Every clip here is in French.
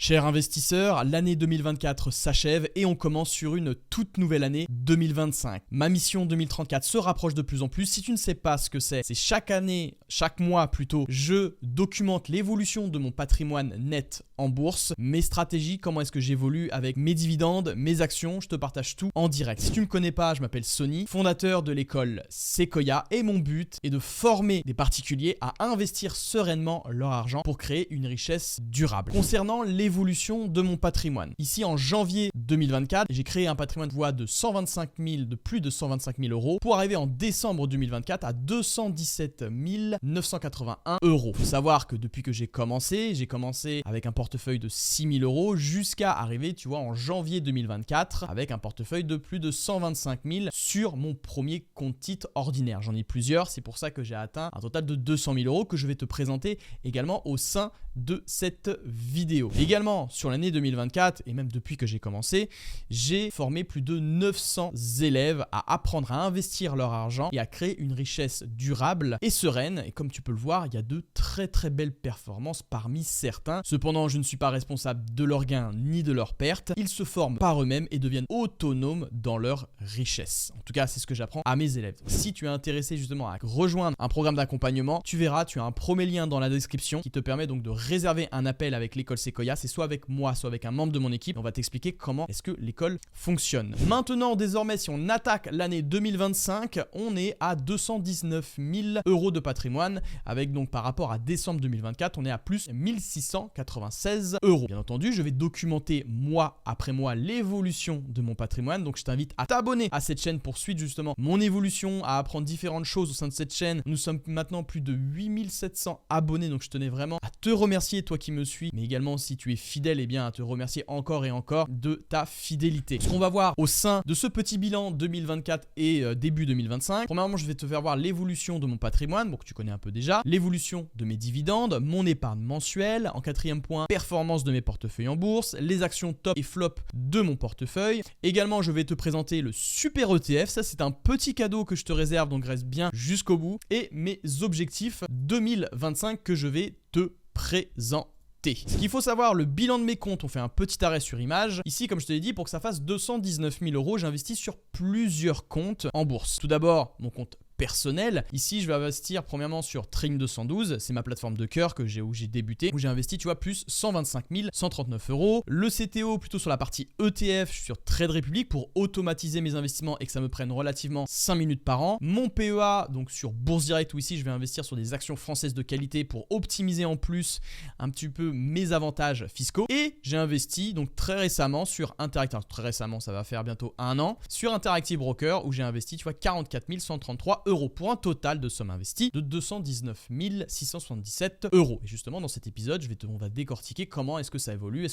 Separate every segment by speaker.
Speaker 1: Chers investisseurs, l'année 2024 s'achève et on commence sur une toute nouvelle année 2025. Ma mission 2034 se rapproche de plus en plus. Si tu ne sais pas ce que c'est chaque année, chaque mois plutôt, je documente l'évolution de mon patrimoine net en bourse, mes stratégies, comment est-ce que j'évolue avec mes dividendes, mes actions, je te partage tout en direct. Si tu ne me connais pas, je m'appelle Sonny, fondateur de l'école Sequoia et mon but est de former des particuliers à investir sereinement leur argent pour créer une richesse durable. Concernant l'évolution de mon patrimoine, ici en janvier 2024, j'ai créé un patrimoine de plus de 125 000 euros pour arriver en décembre 2024 à 217 981 euros. Il faut savoir que depuis que j'ai commencé avec un portefeuille de 6 000 euros jusqu'à arriver, tu vois, en janvier 2024 avec un portefeuille de plus de 125 000 sur mon premier compte titre ordinaire. J'en ai plusieurs, c'est pour ça que j'ai atteint un total de 200 000 euros que je vais te présenter également au sein de cette vidéo. Également sur l'année 2024 et même depuis que j'ai commencé, j'ai formé plus de 900 élèves à apprendre à investir leur argent et à créer une richesse durable et sereine. Et comme tu peux le voir, il y a de très belles performances parmi certains. Cependant, je ne suis pas responsable de leurs gains ni de leurs pertes. Ils se forment par eux-mêmes et deviennent autonomes dans leur richesse. En tout cas, c'est ce que j'apprends à mes élèves. Si tu es intéressé justement à rejoindre un programme d'accompagnement, tu verras, tu as un premier lien dans la description qui te permet donc de réserver un appel avec l'école Sequoia. C'est soit avec moi, soit avec un membre de mon équipe. On va t'expliquer comment est-ce que l'école fonctionne. Maintenant, désormais, si on attaque l'année 2025, on est à 219 000 euros de patrimoine avec donc par rapport à décembre 2024, on est à plus 1696 euros. Bien entendu, je vais documenter mois après mois l'évolution de mon patrimoine. Donc, je t'invite à t'abonner à cette chaîne pour suivre justement mon évolution, à apprendre différentes choses au sein de cette chaîne. Nous sommes maintenant plus de 8700 abonnés. Donc, je tenais vraiment à te remercier, toi qui me suis, mais également si tu es fidèle, eh bien à te remercier encore et encore de ta fidélité. Ce qu'on va voir au sein de ce petit bilan 2024 et début 2025, premièrement, je vais te faire voir l'évolution de mon patrimoine, bon, que tu connais un peu déjà, l'évolution de mes dividendes, mon épargne mensuelle, en quatrième point, performance de mes portefeuilles en bourse, les actions top et flop de mon portefeuille. Également, je vais te présenter le super ETF, ça c'est un petit cadeau que je te réserve, donc reste bien jusqu'au bout, et mes objectifs 2025 que je vais te présenter. Ce qu'il faut savoir, le bilan de mes comptes, on fait un petit arrêt sur image. Ici, comme je te l'ai dit, pour que ça fasse 219 000 euros, j'investis sur plusieurs comptes en bourse. Tout d'abord, mon compte personnel. Ici, je vais investir premièrement sur Trading 212, c'est ma plateforme de cœur où j'ai débuté, où j'ai investi, tu vois, plus 125 139 euros. Le CTO, plutôt sur la partie ETF, je suis sur Trade Republic pour automatiser mes investissements et que ça me prenne relativement 5 minutes par an. Mon PEA, donc sur Bourse Direct, où ici, je vais investir sur des actions françaises de qualité pour optimiser en plus un petit peu mes avantages fiscaux. Et j'ai investi donc très récemment sur Interactive, très récemment, ça va faire bientôt 1 an, sur Interactive Broker, où j'ai investi, tu vois, 44 133 euros pour un total de somme investie de 219 677 euros. Et justement, dans cet épisode, on va décortiquer comment est-ce que ça évolue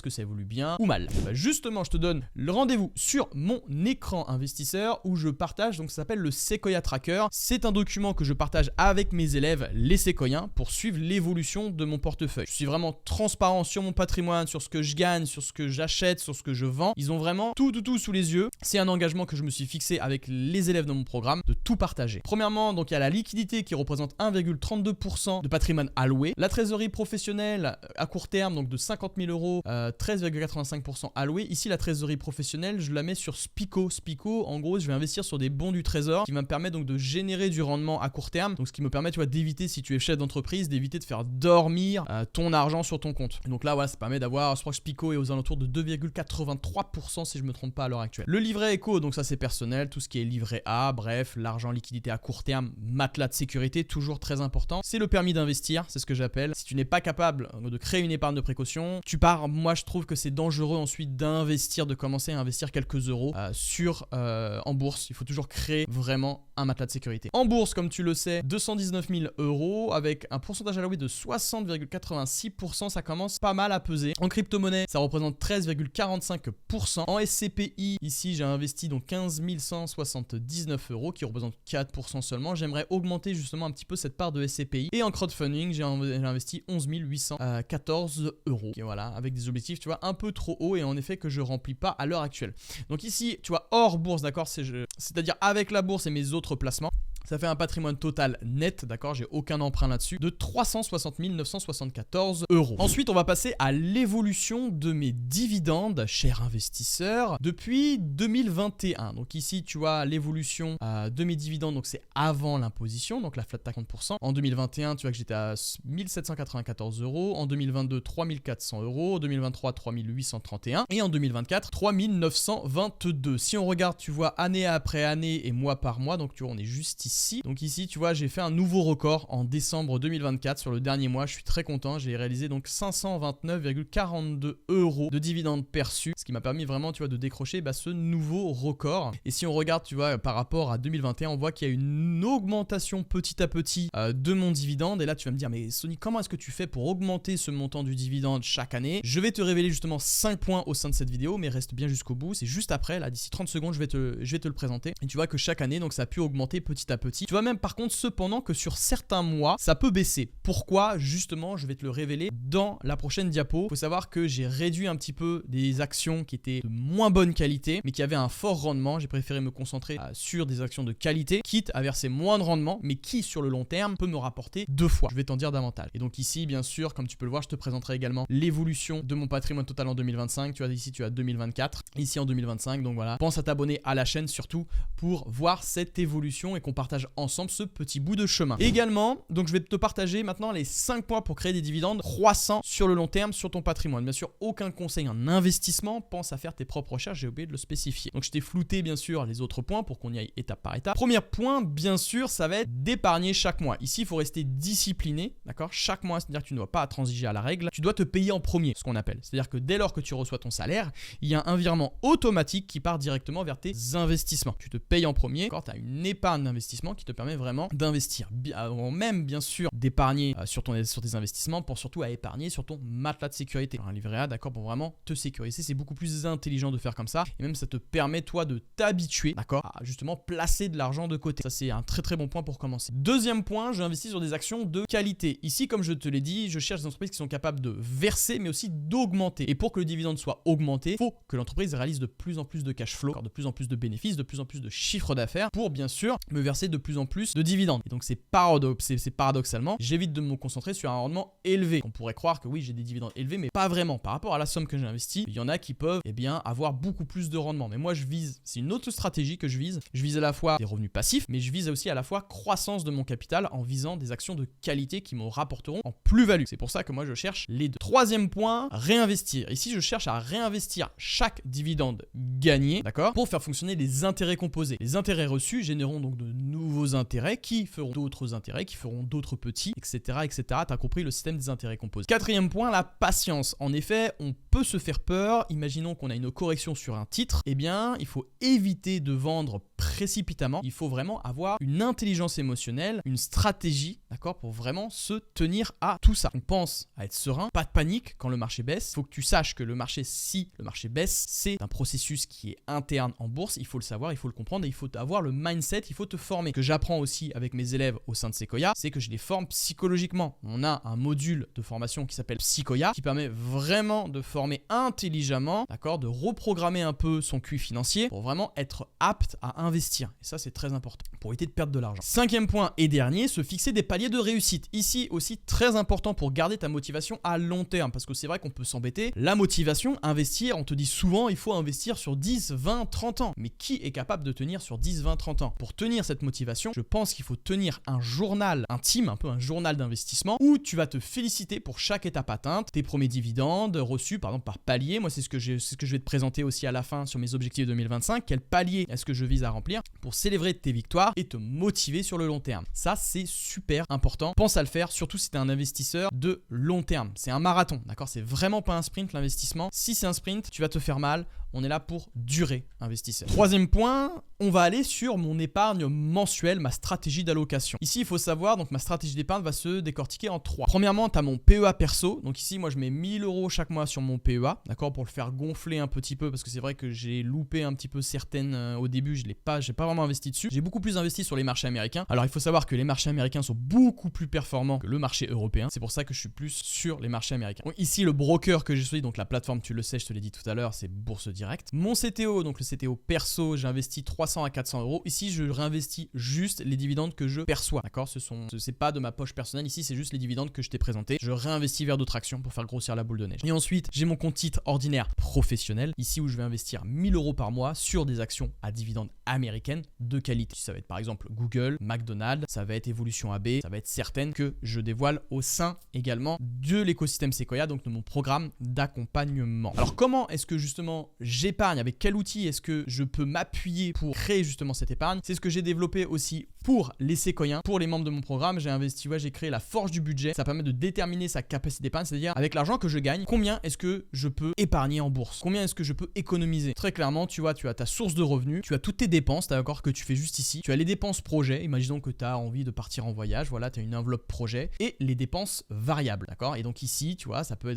Speaker 1: bien ou mal. Bah justement, je te donne le rendez-vous sur mon écran investisseur où je partage, donc ça s'appelle le Sequoia Tracker. C'est un document que je partage avec mes élèves, les Sequoiens, pour suivre l'évolution de mon portefeuille. Je suis vraiment transparent sur mon patrimoine, sur ce que je gagne, sur ce que j'achète, sur ce que je vends. Ils ont vraiment tout sous les yeux. C'est un engagement que je me suis fixé avec les élèves de mon programme de tout partager. Premièrement, donc il y a la liquidité qui représente 1,32% de patrimoine alloué. La trésorerie professionnelle à court terme, donc de 50 000 euros, 13,85% alloué. Ici, la trésorerie professionnelle, je la mets sur Spico. Spico, en gros, je vais investir sur des bons du trésor qui va me permettre donc de générer du rendement à court terme. Donc, ce qui me permet, tu vois, d'éviter, si tu es chef d'entreprise, d'éviter de faire dormir ton argent sur ton compte. Donc là, voilà, ça permet d'avoir, je crois que Spico est aux alentours de 2,83% si je me trompe pas à l'heure actuelle. Le livret éco, donc ça c'est personnel, tout ce qui est livret A, bref, l'argent liquidité à court terme, matelas de sécurité, toujours très important. C'est le permis d'investir, c'est ce que j'appelle. Si tu n'es pas capable de créer une épargne de précaution, tu pars. Moi, je trouve que c'est dangereux ensuite d'investir, de commencer à investir quelques euros en bourse. Il faut toujours créer vraiment un matelas de sécurité. En bourse, comme tu le sais, 219 000 euros avec un pourcentage alloué de 60,86%, ça commence pas mal à peser. En crypto-monnaie, ça représente 13,45%. En SCPI, ici, j'ai investi donc 15 179 euros qui représente 4% seulement. J'aimerais augmenter justement un petit peu cette part de SCPI. Et en crowdfunding, j'ai investi 11 814 euros. Et voilà, avec des objectifs, tu vois, un peu trop hauts et en effet que je remplis pas à l'heure actuelle. Donc ici, tu vois, hors bourse, d'accord, c'est-à-dire avec la bourse et mes autres placements, Ça fait un patrimoine total net, d'accord, j'ai aucun emprunt là-dessus, de 360 974 €. Ensuite, on va passer à l'évolution de mes dividendes, chers investisseurs, depuis 2021. Donc ici, tu vois l'évolution de mes dividendes, donc c'est avant l'imposition, donc la flat tax 30%. En 2021, tu vois que j'étais à 1794 €, en 2022, 3400 €, en 2023, 3831 et en 2024, 3922. Si on regarde, tu vois, année après année et mois par mois, donc tu vois, on est juste ici. Donc ici, tu vois, j'ai fait un nouveau record en décembre 2024 sur le dernier mois. Je suis très content. J'ai réalisé donc 529,42 € de dividendes perçus, ce qui m'a permis vraiment, tu vois, de décrocher ce nouveau record. Et si on regarde, tu vois, par rapport à 2021, on voit qu'il y a une augmentation petit à petit de mon dividende. Et là, tu vas me dire, mais Sony, comment est-ce que tu fais pour augmenter ce montant du dividende chaque année? Je vais te révéler justement 5 points au sein de cette vidéo, mais reste bien jusqu'au bout. C'est juste après, là, d'ici 30 secondes, je vais te le présenter. Et tu vois que chaque année, donc ça a pu augmenter petit à petit. Tu vois même par contre cependant que sur certains mois, ça peut baisser. Pourquoi? Justement, je vais te le révéler dans la prochaine diapo. Il faut savoir que j'ai réduit un petit peu des actions qui étaient de moins bonne qualité, mais qui avaient un fort rendement. J'ai préféré me concentrer sur des actions de qualité, quitte à verser moins de rendement, mais qui sur le long terme peut me rapporter 2 fois. Je vais t'en dire davantage. Et donc ici, bien sûr, comme tu peux le voir, je te présenterai également l'évolution de mon patrimoine total en 2025. Tu vois, ici, tu as 2024, ici en 2025. Donc voilà, pense à t'abonner à la chaîne surtout pour voir cette évolution et qu'on partage ensemble ce petit bout de chemin. Et également, donc je vais te partager maintenant les 5 points pour créer des dividendes croissants sur le long terme sur ton patrimoine. Bien sûr, aucun conseil en investissement, pense à faire tes propres recherches, j'ai oublié de le spécifier. Donc je t'ai flouté bien sûr les autres points pour qu'on y aille étape par étape. Premier point, bien sûr, ça va être d'épargner chaque mois. Ici, il faut rester discipliné, d'accord? Chaque mois, c'est-à-dire que tu ne dois pas transiger à la règle. Tu dois te payer en premier, ce qu'on appelle. C'est-à-dire que dès lors que tu reçois ton salaire, il y a un virement automatique qui part directement vers tes investissements. Tu te payes en premier, d'accord? Tu as une épargne d'investissement qui te permet vraiment d'investir. Avant même, bien sûr, d'épargner sur tes investissements, pense surtout à épargner sur ton matelas de sécurité. Un livret A, d'accord, pour vraiment te sécuriser. C'est beaucoup plus intelligent de faire comme ça. Et même, ça te permet, toi, de t'habituer, d'accord, à justement placer de l'argent de côté. Ça, c'est un très très bon point pour commencer. Deuxième point, j'investis sur des actions de qualité. Ici, comme je te l'ai dit, je cherche des entreprises qui sont capables de verser, mais aussi d'augmenter. Et pour que le dividende soit augmenté, il faut que l'entreprise réalise de plus en plus de cash flow, de plus en plus de bénéfices, de plus en plus de chiffre d'affaires pour, bien sûr, me verser de plus en plus de dividendes. Et donc, c'est paradoxalement, j'évite de me concentrer sur un rendement élevé. On pourrait croire que oui, j'ai des dividendes élevés, mais pas vraiment. Par rapport à la somme que j'ai investie, il y en a qui peuvent avoir beaucoup plus de rendement. Mais moi, je vise, c'est une autre stratégie que je vise. Je vise à la fois des revenus passifs, mais je vise aussi à la fois croissance de mon capital en visant des actions de qualité qui me rapporteront en plus-value. C'est pour ça que moi, je cherche les deux. Troisième point, réinvestir. Ici, je cherche à réinvestir chaque dividende gagné, d'accord, pour faire fonctionner les intérêts composés. Les intérêts reçus généreront donc de nouveaux intérêts qui feront d'autres intérêts, qui feront d'autres petits, etc., etc. T'as compris le système des intérêts composés. Quatrième point, la patience. En effet, on peut se faire peur. Imaginons qu'on a une correction sur un titre. Eh bien, il faut éviter de vendre précipitamment. Il faut vraiment avoir une intelligence émotionnelle, une stratégie, d'accord, pour vraiment se tenir à tout ça. On pense à être serein, pas de panique quand le marché baisse. Il faut que tu saches que le marché, si le marché baisse, c'est un processus qui est interne en bourse. Il faut le savoir, il faut le comprendre et il faut avoir le mindset, il faut te former. Ce que j'apprends aussi avec mes élèves au sein de Sequoia, c'est que je les forme psychologiquement. On a un module de formation qui s'appelle Psychoia qui permet vraiment de former intelligemment, d'accord, de reprogrammer un peu son QI financier pour vraiment être apte à investir. Et ça, c'est très important pour éviter de perdre de l'argent. Cinquième point et dernier, se fixer des paliers de réussite. Ici aussi, très important pour garder ta motivation à long terme parce que c'est vrai qu'on peut s'embêter. La motivation, investir, on te dit souvent il faut investir sur 10, 20, 30 ans. Mais qui est capable de tenir sur 10, 20, 30 ans? Pour tenir cette motivation, je pense qu'il faut tenir un journal intime, un peu un journal d'investissement où tu vas te féliciter pour chaque étape atteinte, tes premiers dividendes reçus par exemple par palier. Moi, c'est ce que je vais te présenter aussi à la fin sur mes objectifs 2025. Quel palier est-ce que je vise à remplir pour célébrer tes victoires et te motiver sur le long terme? Ça, c'est super important. Pense à le faire, surtout si tu es un investisseur de long terme. C'est un marathon, d'accord? C'est vraiment pas un sprint l'investissement. Si c'est un sprint, tu vas te faire mal. On est là pour durer, investisseur. Troisième point, on va aller sur mon épargne mensuelle, ma stratégie d'allocation. Ici, il faut savoir, donc ma stratégie d'épargne va se décortiquer en 3. Premièrement, tu as mon PEA perso. Donc ici, moi, je mets 1000 € chaque mois sur mon PEA, d'accord, pour le faire gonfler un petit peu parce que c'est vrai que j'ai loupé un petit peu certaines au début. J'ai pas vraiment investi dessus. J'ai beaucoup plus investi sur les marchés américains. Alors, il faut savoir que les marchés américains sont beaucoup plus performants que le marché européen. C'est pour ça que je suis plus sur les marchés américains. Donc ici, le broker que j'ai choisi, donc la plateforme, tu le sais, je te l'ai dit tout à l'heure, c'est Bourse Direct. direct. Mon CTO, donc le CTO perso, j'investis 300 à 400 euros. Ici, je réinvestis juste les dividendes que je perçois. D'accord, c'est pas de ma poche personnelle. Ici, c'est juste les dividendes que je t'ai présentés. Je réinvestis vers d'autres actions pour faire grossir la boule de neige. Et ensuite, j'ai mon compte titre ordinaire professionnel. Ici, où je vais investir 1000 euros par mois sur des actions à dividendes américaines de qualité. Ça va être par exemple Google, McDonald's, ça va être Evolution AB, ça va être certaines que je dévoile au sein également de l'écosystème Sequoia, donc de mon programme d'accompagnement. Alors comment est-ce que justement j'épargne, avec quel outil est-ce que je peux m'appuyer pour créer justement cette épargne? C'est ce que j'ai développé aussi pour les Sequoiens, pour les membres de mon programme. J'ai créé la forge du budget. Ça permet de déterminer sa capacité d'épargne, c'est-à-dire avec l'argent que je gagne, combien est-ce que je peux épargner en bourse? Combien est-ce que je peux économiser? Très clairement, tu vois, tu as ta source de revenus, tu as toutes tes dépenses, d'accord, que tu fais juste ici. Tu as les dépenses projet, imaginons que tu as envie de partir en voyage, voilà, tu as une enveloppe projet, et les dépenses variables, d'accord? Et donc ici, tu vois, ça peut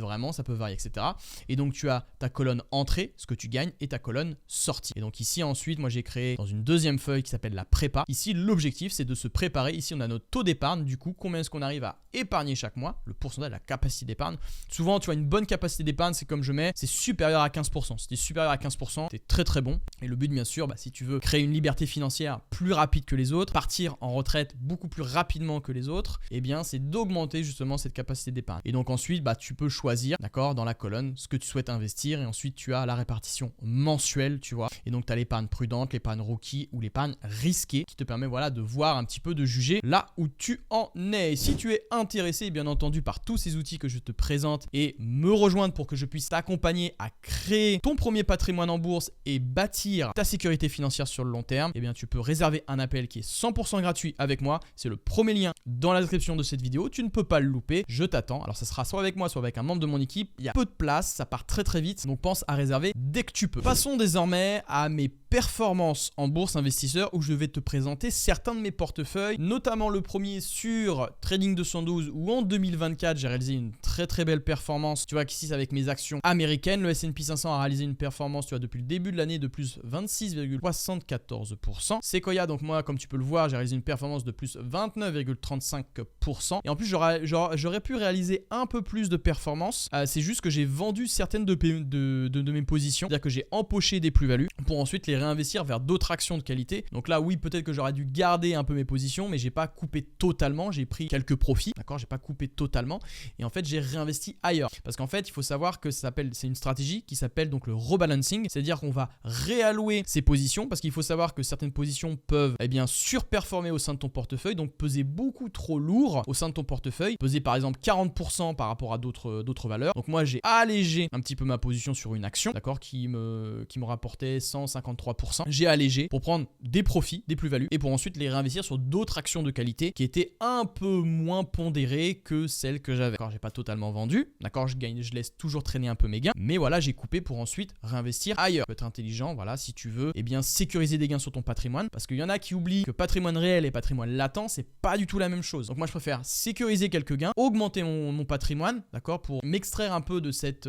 Speaker 1: varier, etc. Et donc tu as ta colonne entrée, ce que tu gagnes, et ta colonne sortie. Et donc ici, ensuite, moi j'ai créé dans une deuxième feuille qui s'appelle la prépa. Ici, l'objectif, c'est de se préparer. Ici, on a notre taux d'épargne, du coup, combien est-ce qu'on arrive à épargner chaque mois, le pourcentage, la capacité d'épargne. Souvent, tu vois, une bonne capacité d'épargne, c'est comme je mets, c'est supérieur à 15%. Si tu es supérieur à 15%, c'est très très bon. Et le but, bien sûr, si tu veux créer une liberté financière plus rapide que les autres, partir en retraite beaucoup plus rapidement que les autres, eh bien, c'est d'augmenter justement cette capacité d'épargne. Et donc ensuite, tu peux choisir, d'accord, dans la colonne, ce que tu souhaites investir. Et ensuite, tu as la répartition mensuelle, tu vois. Et donc, tu as l'épargne prudente, l'épargne rookie ou l'épargne risquée qui te permet, voilà, de voir un petit peu, de juger là où tu en es. Et si tu es intéressé, bien entendu, par tous ces outils que je te présente et me rejoindre pour que je puisse t'accompagner à créer ton premier patrimoine en bourse et bâtir ta sécurité financière sur le long terme, eh bien, tu peux réserver un appel qui est 100% gratuit avec moi. C'est le premier lien dans la description de cette vidéo. Tu ne peux pas le louper. Je t'attends. Alors, ça sera soit avec moi, soit avec un membre de mon équipe. Il y a peu de place. Ça part très très vite. Donc, pense à réserver dès que tu peux. Passons désormais à mes performances en bourse investisseur où je vais te présenter certains de mes portefeuilles, notamment le premier sur Trading 212 où en 2024 j'ai réalisé une très très belle performance. Tu vois qu'ici c'est avec mes actions américaines. Le S&P 500 a réalisé une performance, tu vois, depuis le début de l'année de plus 26,74%. Sequoia, donc moi comme tu peux le voir, j'ai réalisé une performance de plus 29,35%. Et en plus j'aurais pu réaliser un peu plus de performance. C'est juste que j'ai vendu certaines de mes positions, c'est-à-dire que j'ai empoché des plus-values pour ensuite les réinvestir vers d'autres actions de qualité. Donc là, oui, peut-être que j'aurais dû garder un peu mes positions, mais j'ai pas coupé totalement. J'ai pris quelques profits, d'accord? J'ai pas coupé totalement. Et en fait, j'ai réinvesti ailleurs. Parce qu'en fait, il faut savoir que c'est une stratégie qui s'appelle donc le rebalancing. C'est-à-dire qu'on va réallouer ses positions parce qu'il faut savoir que certaines positions peuvent, surperformer au sein de ton portefeuille, donc peser beaucoup trop lourd au sein de ton portefeuille. Peser par exemple 40% par rapport à d'autres valeurs. Donc moi, j'ai allégé un petit peu ma position sur une action, d'accord, qui me rapportait 153%. J'ai allégé pour prendre des profits, des plus-values et pour ensuite les réinvestir sur d'autres actions de qualité qui étaient un peu moins pondérées que celles que j'avais. D'accord, j'ai pas totalement vendu, d'accord, je laisse toujours traîner un peu mes gains, mais voilà, j'ai coupé pour ensuite réinvestir ailleurs. Tu peux être intelligent, voilà, si tu veux, sécuriser des gains sur ton patrimoine parce qu'il y en a qui oublient que patrimoine réel et patrimoine latent, c'est pas du tout la même chose. Donc moi, je préfère sécuriser quelques gains, augmenter mon patrimoine, d'accord, pour m'extraire un peu de cette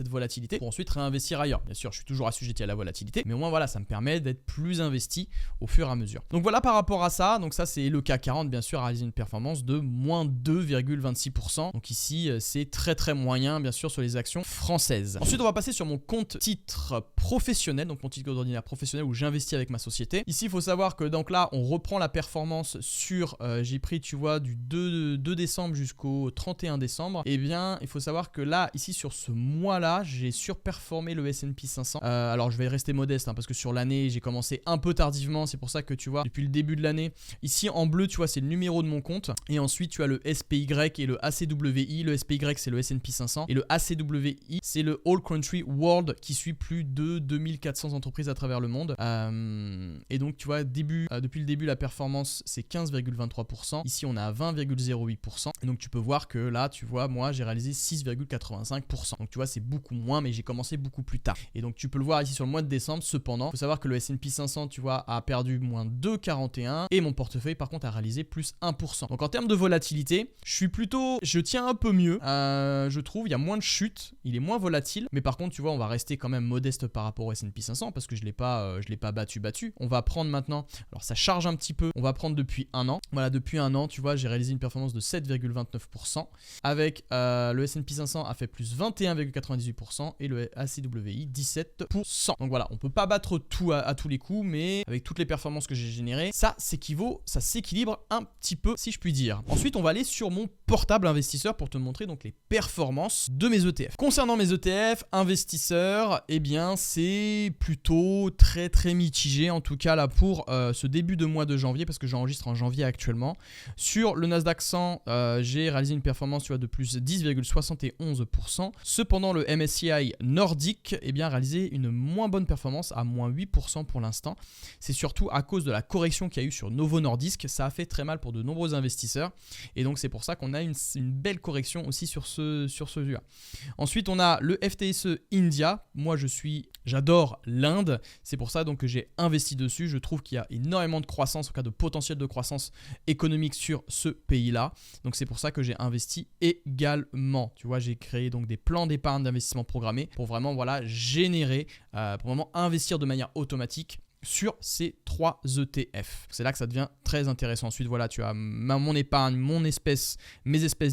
Speaker 1: volatilité pour ensuite réinvestir ailleurs. Bien sûr, je suis toujours assujetti à la volatilité, mais au moins voilà, ça me permet d'être plus investi au fur et à mesure. Donc voilà par rapport à ça, donc ça c'est le CAC 40 bien sûr a réalisé une performance de moins 2,26%. Donc ici c'est très très moyen bien sûr sur les actions françaises. Ensuite on va passer sur mon compte titre professionnel, donc mon titre ordinaire professionnel où j'investis avec ma société. Ici il faut savoir que donc là on reprend la performance sur, j'ai pris tu vois du 2 décembre jusqu'au 31 décembre. Et bien il faut savoir que là ici sur ce mois là j'ai surperformé le S&P 500. Alors je vais rester modeste parce que sur l'année j'ai commencé un peu tardivement, c'est pour ça que tu vois depuis le début de l'année ici en bleu tu vois c'est le numéro de mon compte et ensuite tu as le SPY et le ACWI. Le SPY c'est le S&P 500 et le ACWI c'est le All Country World qui suit plus de 2400 entreprises à travers le monde. Et donc tu vois depuis le début la performance c'est 15,23%, ici on est à 20,08% et donc tu peux voir que là tu vois moi j'ai réalisé 6,85%, donc tu vois c'est beaucoup moins mais j'ai commencé beaucoup plus tard et donc tu peux le voir ici sur le mois de décembre. Cependant, il faut savoir que le S&P 500, tu vois, a perdu moins 2,41 et mon portefeuille, par contre, a réalisé plus 1%. Donc, en termes de volatilité, je tiens un peu mieux. Je trouve, il y a moins de chutes, il est moins volatile. Mais par contre, tu vois, on va rester quand même modeste par rapport au S&P 500 parce que je l'ai pas battu. On va prendre maintenant, alors ça charge un petit peu, on va prendre depuis un an. Voilà, depuis un an, tu vois, j'ai réalisé une performance de 7,29% avec le S&P 500 a fait plus 21,98% et le ACWI RSI 17%. Donc voilà, on peut pas battre tout à tous les coups, mais avec toutes les performances que j'ai générées, ça s'équilibre un petit peu si je puis dire. Ensuite, on va aller sur mon portable investisseur pour te montrer donc les performances de mes ETF. Concernant mes ETF investisseurs, eh bien c'est plutôt très mitigé en tout cas là pour ce début de mois de janvier, parce que j'enregistre en janvier actuellement. Sur le Nasdaq 100, j'ai réalisé une performance de plus 10,71%. Cependant, le MSCI nordique a réalisé une moins bonne performance à moins 8% pour l'instant. C'est surtout à cause de la correction qu'il y a eu sur Novo Nordisk. Ça a fait très mal pour de nombreux investisseurs et donc c'est pour ça qu'on a une belle correction aussi sur celui-là. Ensuite, on a le FTSE India. Moi, j'adore l'Inde. C'est pour ça donc que j'ai investi dessus. Je trouve qu'il y a énormément de croissance, en cas de potentiel de croissance économique sur ce pays-là. Donc c'est pour ça que j'ai investi également. Tu vois, j'ai créé donc des plans d'épargne d'investissement programmés pour vraiment générer, pour vraiment investir de manière automatique sur ces 3 ETF. C'est là que ça devient très intéressant. Ensuite, voilà, tu as mon épargne, mes espèces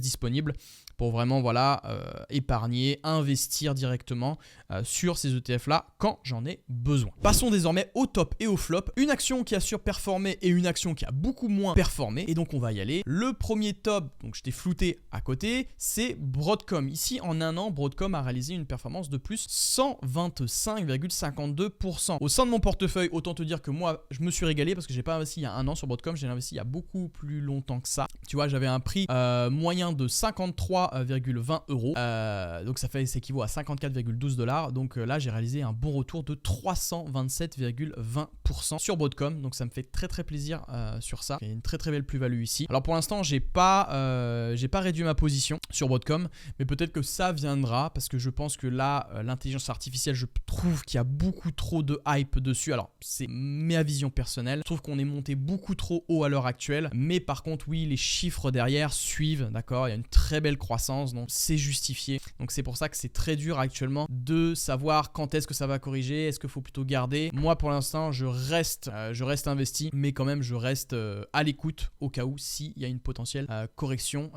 Speaker 1: disponibles pour vraiment épargner, investir directement sur ces ETF là quand j'en ai besoin. Passons désormais au top et au flop. Une action qui a surperformé et une action qui a beaucoup moins performé. Et donc on va y aller. Le premier top, donc je t'ai flouté à côté, c'est Broadcom. Ici en un an, Broadcom a réalisé une performance de plus 125,52%. Au sein de mon portefeuille, autant te dire que moi je me suis régalé parce que j'ai pas investi il y a un an sur Broadcom, j'ai investi il y a beaucoup plus longtemps que ça. Tu vois, j'avais un prix moyen de 53,20 euros. Donc ça équivaut à 54,12 $. Donc là, j'ai réalisé un bon retour de 327,20% sur Broadcom. Donc ça me fait très plaisir sur ça. Il y a une très belle plus-value ici. Alors pour l'instant, j'ai pas réduit ma position sur Broadcom, mais peut-être que ça viendra parce que je pense que là, l'intelligence artificielle, je trouve qu'il y a beaucoup trop de hype dessus. Alors c'est ma vision personnelle. Je trouve qu'on est monté beaucoup trop haut à l'heure actuelle, mais par contre, oui, les chiffres derrière suivent, d'accord. Il y a une très belle croissance, donc c'est justifié. Donc c'est pour ça que c'est très dur actuellement de savoir quand est-ce que ça va corriger, est-ce qu'il faut plutôt garder. Moi pour l'instant je reste investi, mais quand même je reste à l'écoute au cas où s'il y a une potentielle correction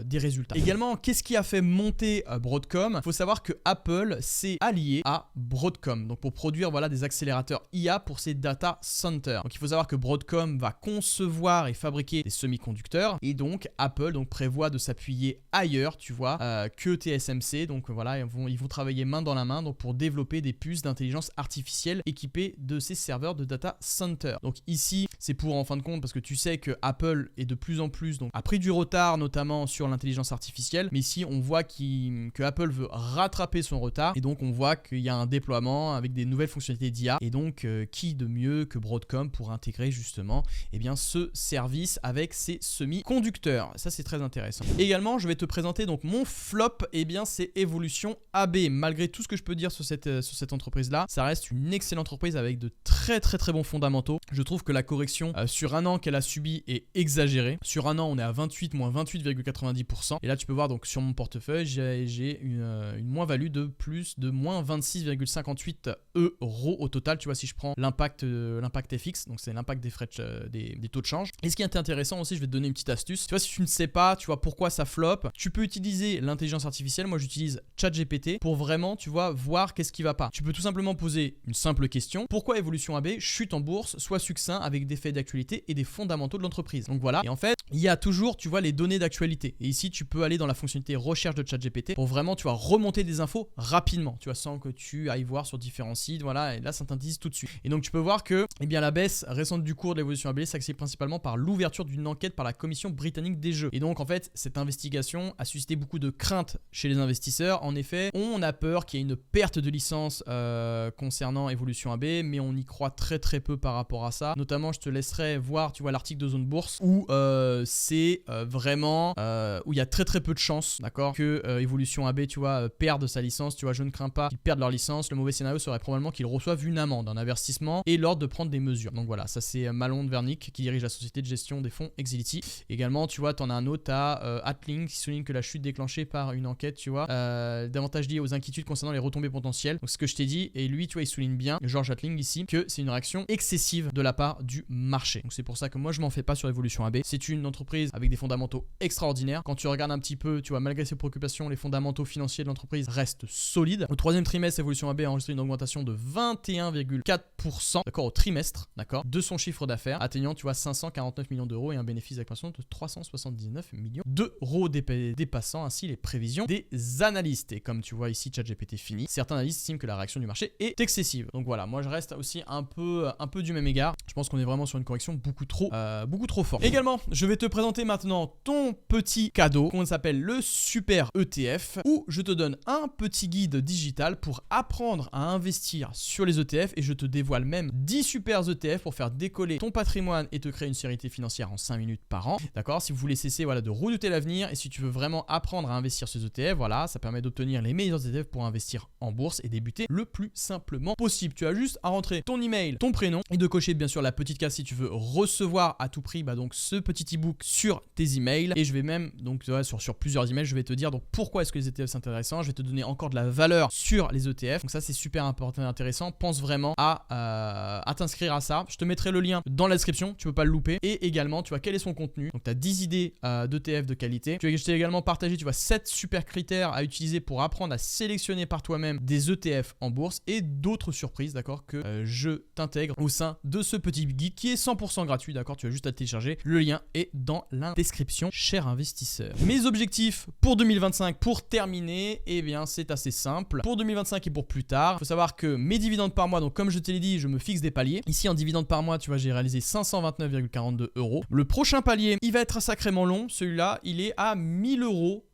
Speaker 1: des résultats. Également, qu'est-ce qui a fait monter Broadcom? Il faut savoir que Apple s'est allié à Broadcom donc pour produire des accélérateurs IA pour ses data centers. Donc il faut savoir que Broadcom va concevoir et fabriquer des semi-conducteurs et donc Apple prévoit de s'appuyer ailleurs, tu vois, que TSMC. Donc voilà, ils vont travailler main dans la main donc pour développer des puces d'intelligence artificielle équipées de ces serveurs de data center. Donc ici, c'est pour en fin de compte parce que tu sais que Apple est de plus en plus a pris du retard notamment sur l'intelligence artificielle, mais ici on voit que Apple veut rattraper son retard et donc on voit qu'il y a un déploiement avec des nouvelles fonctionnalités d'IA et donc qui de mieux que Broadcom pour intégrer justement ce service avec ces semi-conducteurs. Ça c'est très intéressant. Également, je vais te présenter donc mon flop, c'est Evolution AB. Malgré tout ce que je peux dire sur cette entreprise-là, ça reste une excellente entreprise avec de très bons fondamentaux. Je trouve que la correction sur un an qu'elle a subi est exagérée. Sur un an, on est à moins 28,90%. Et là, tu peux voir donc sur mon portefeuille, j'ai une moins-value de moins 26,58 euros au total. Tu vois, si je prends l'impact FX, donc c'est l'impact des frais des taux de change. Et ce qui est intéressant aussi, je vais te donner une petite astuce. Tu vois, si tu ne sais pas, tu vois pourquoi ça flop, tu peux utiliser l'intelligence artificielle. Moi, j'utilise ChatGPT pour vraiment, tu vois, voir qu'est-ce qui va pas. Tu peux tout simplement poser une simple question. Pourquoi Evolution AB chute en bourse? Sois succinct avec des faits d'actualité et des fondamentaux de l'entreprise. Donc voilà. Et en fait, il y a toujours, tu vois, les données d'actualité. Et ici, tu peux aller dans la fonctionnalité recherche de ChatGPT pour vraiment, tu vois, remonter des infos rapidement, tu vois, sans que tu ailles voir sur différents sites. Voilà. Et là, ça synthétise tout de suite. Et donc, tu peux voir que, la baisse récente du cours de l'Evolution AB s'explique principalement par l'ouverture d'une enquête par la Commission britannique des jeux. Et donc, en fait, cette investigation a suscité beaucoup de craintes chez les investisseurs. En effet, on a peur qu'il y ait une perte de licence concernant Evolution AB, mais on y croit très peu par rapport à ça. Notamment, je te laisserai voir, tu vois, l'article de Zone Bourse où c'est vraiment où il y a très peu de chances, d'accord, que Evolution AB, tu vois, perde sa licence. Tu vois, je ne crains pas qu'ils perdent leur licence. Le mauvais scénario serait probablement qu'ils reçoivent une amende, un avertissement et l'ordre de prendre des mesures. Donc voilà, ça c'est Malon de Vernick qui dirige la société de gestion des fonds Exility. Également, tu vois, tu en as un autre à Atling qui souligne que la chute déclenchée par une enquête, tu vois, davantage liée aux inquiétudes concernant les retombées potentielles. Donc ce que je t'ai dit, et lui, tu vois, il souligne bien, George Atling ici, que c'est une réaction excessive de la part du marché. Donc c'est pour ça que moi je m'en fais pas sur Evolution AB. C'est une entreprise avec des fondamentaux extraordinaires. Quand tu regardes un petit peu, tu vois, malgré ses préoccupations, les fondamentaux financiers de l'entreprise restent solides. Au troisième trimestre, Evolution AB a enregistré une augmentation de 21,4%, d'accord, au trimestre, d'accord, de son chiffre d'affaires, atteignant, tu vois, 549 millions d'euros et un bénéfice d'exploitation de 379 millions d'euros, dépassant ainsi les prévisions des analystes. Et comme tu vois ici, ChatGPT fini, certains analystes estiment que la réaction du marché est excessive. Donc voilà, moi je reste aussi un peu du même égard. Je pense qu'on est vraiment sur une correction beaucoup trop forte. Également, je vais te présenter maintenant ton petit cadeau qu'on s'appelle le Super ETF, où je te donne un petit guide digital pour apprendre à investir sur les ETF, et je te dévoile même 10 super ETF pour faire décoller ton patrimoine et te créer une sérénité financière en 5 minutes par an. D'accord? Si vous voulez cesser de redouter l'avenir, et si tu veux vraiment apprendre à investir sur ces ETF, voilà, ça permet d'obtenir les meilleurs ETF pour investir en bourse et débuter le plus simplement possible. Tu as juste à rentrer ton email, ton prénom, et de cocher bien sûr la petite case si tu veux recevoir à tout prix donc ce petit ebook sur tes emails. Et je vais même donc sur plusieurs emails, je vais te dire donc pourquoi est-ce que les ETF c'est intéressant. Je vais te donner encore de la valeur sur les ETF. Donc ça c'est super important et intéressant. Pense vraiment à t'inscrire à ça. Je te mettrai le lien dans la description, tu peux pas le louper. Et également tu vois quel est son contenu. Donc tu as 10 idées d'ETF de qualité. Je t'ai également partagé 7 super critères à utiliser pour apprendre à sélectionner par toi-même des ETF en bourse, et d'autres surprises, d'accord, que je t'intègre au sein de ce petit guide qui est 100% gratuit, d'accord. Tu as juste à le télécharger. Le lien est dans la description, cher investisseur. Mes objectifs pour 2025, pour terminer, eh bien c'est assez simple. Pour 2025 et pour plus tard, il faut savoir que mes dividendes par mois, donc comme je te l'ai dit, je me fixe des paliers. Ici en dividendes par mois, tu vois, j'ai réalisé 529,42 euros. Le prochain palier, il va être sacrément long. Celui-là, il est à 1000 euros.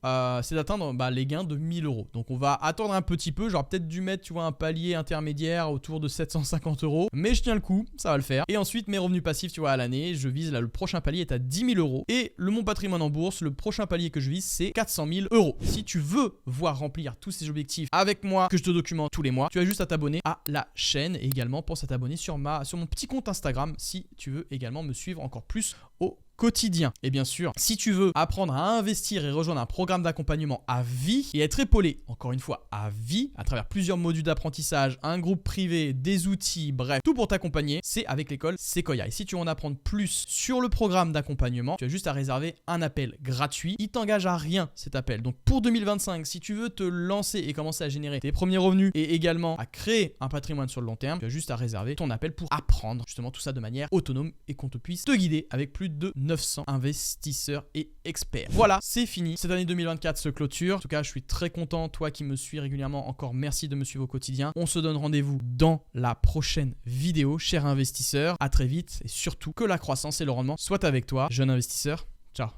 Speaker 1: C'est d'atteindre les gains de 1000 euros. Donc on va attendre un petit peu. J'aurais peut-être dû mettre, tu vois, un palier intermédiaire autour de 750 euros. Mais je tiens le coup, ça va le faire. Et ensuite, mes revenus passifs, tu vois, à l'année, je vise là, le prochain palier est à 10 000 euros. Et mon patrimoine en bourse, le prochain palier que je vise, c'est 400 000 euros. Si tu veux voir remplir tous ces objectifs avec moi, que je te documente tous les mois, tu as juste à t'abonner à la chaîne. Et également, pense à t'abonner sur mon petit compte Instagram si tu veux également me suivre encore plus au quotidien. Et bien sûr, si tu veux apprendre à investir et rejoindre un programme d'accompagnement à vie et être épaulé, encore une fois, à vie, à travers plusieurs modules d'apprentissage, un groupe privé, des outils, bref, tout pour t'accompagner, c'est avec l'école Sequoia. Et si tu veux en apprendre plus sur le programme d'accompagnement, tu as juste à réserver un appel gratuit. Il t'engage à rien, cet appel. Donc pour 2025, si tu veux te lancer et commencer à générer tes premiers revenus et également à créer un patrimoine sur le long terme, tu as juste à réserver ton appel pour apprendre justement tout ça de manière autonome et qu'on te puisse te guider avec plus de 900 investisseurs et experts. Voilà, c'est fini. Cette année 2024 se clôture. En tout cas, je suis très content. Toi qui me suis régulièrement, encore merci de me suivre au quotidien. On se donne rendez-vous dans la prochaine vidéo, cher investisseur. À très vite, et surtout que la croissance et le rendement soient avec toi, jeune investisseur. Ciao.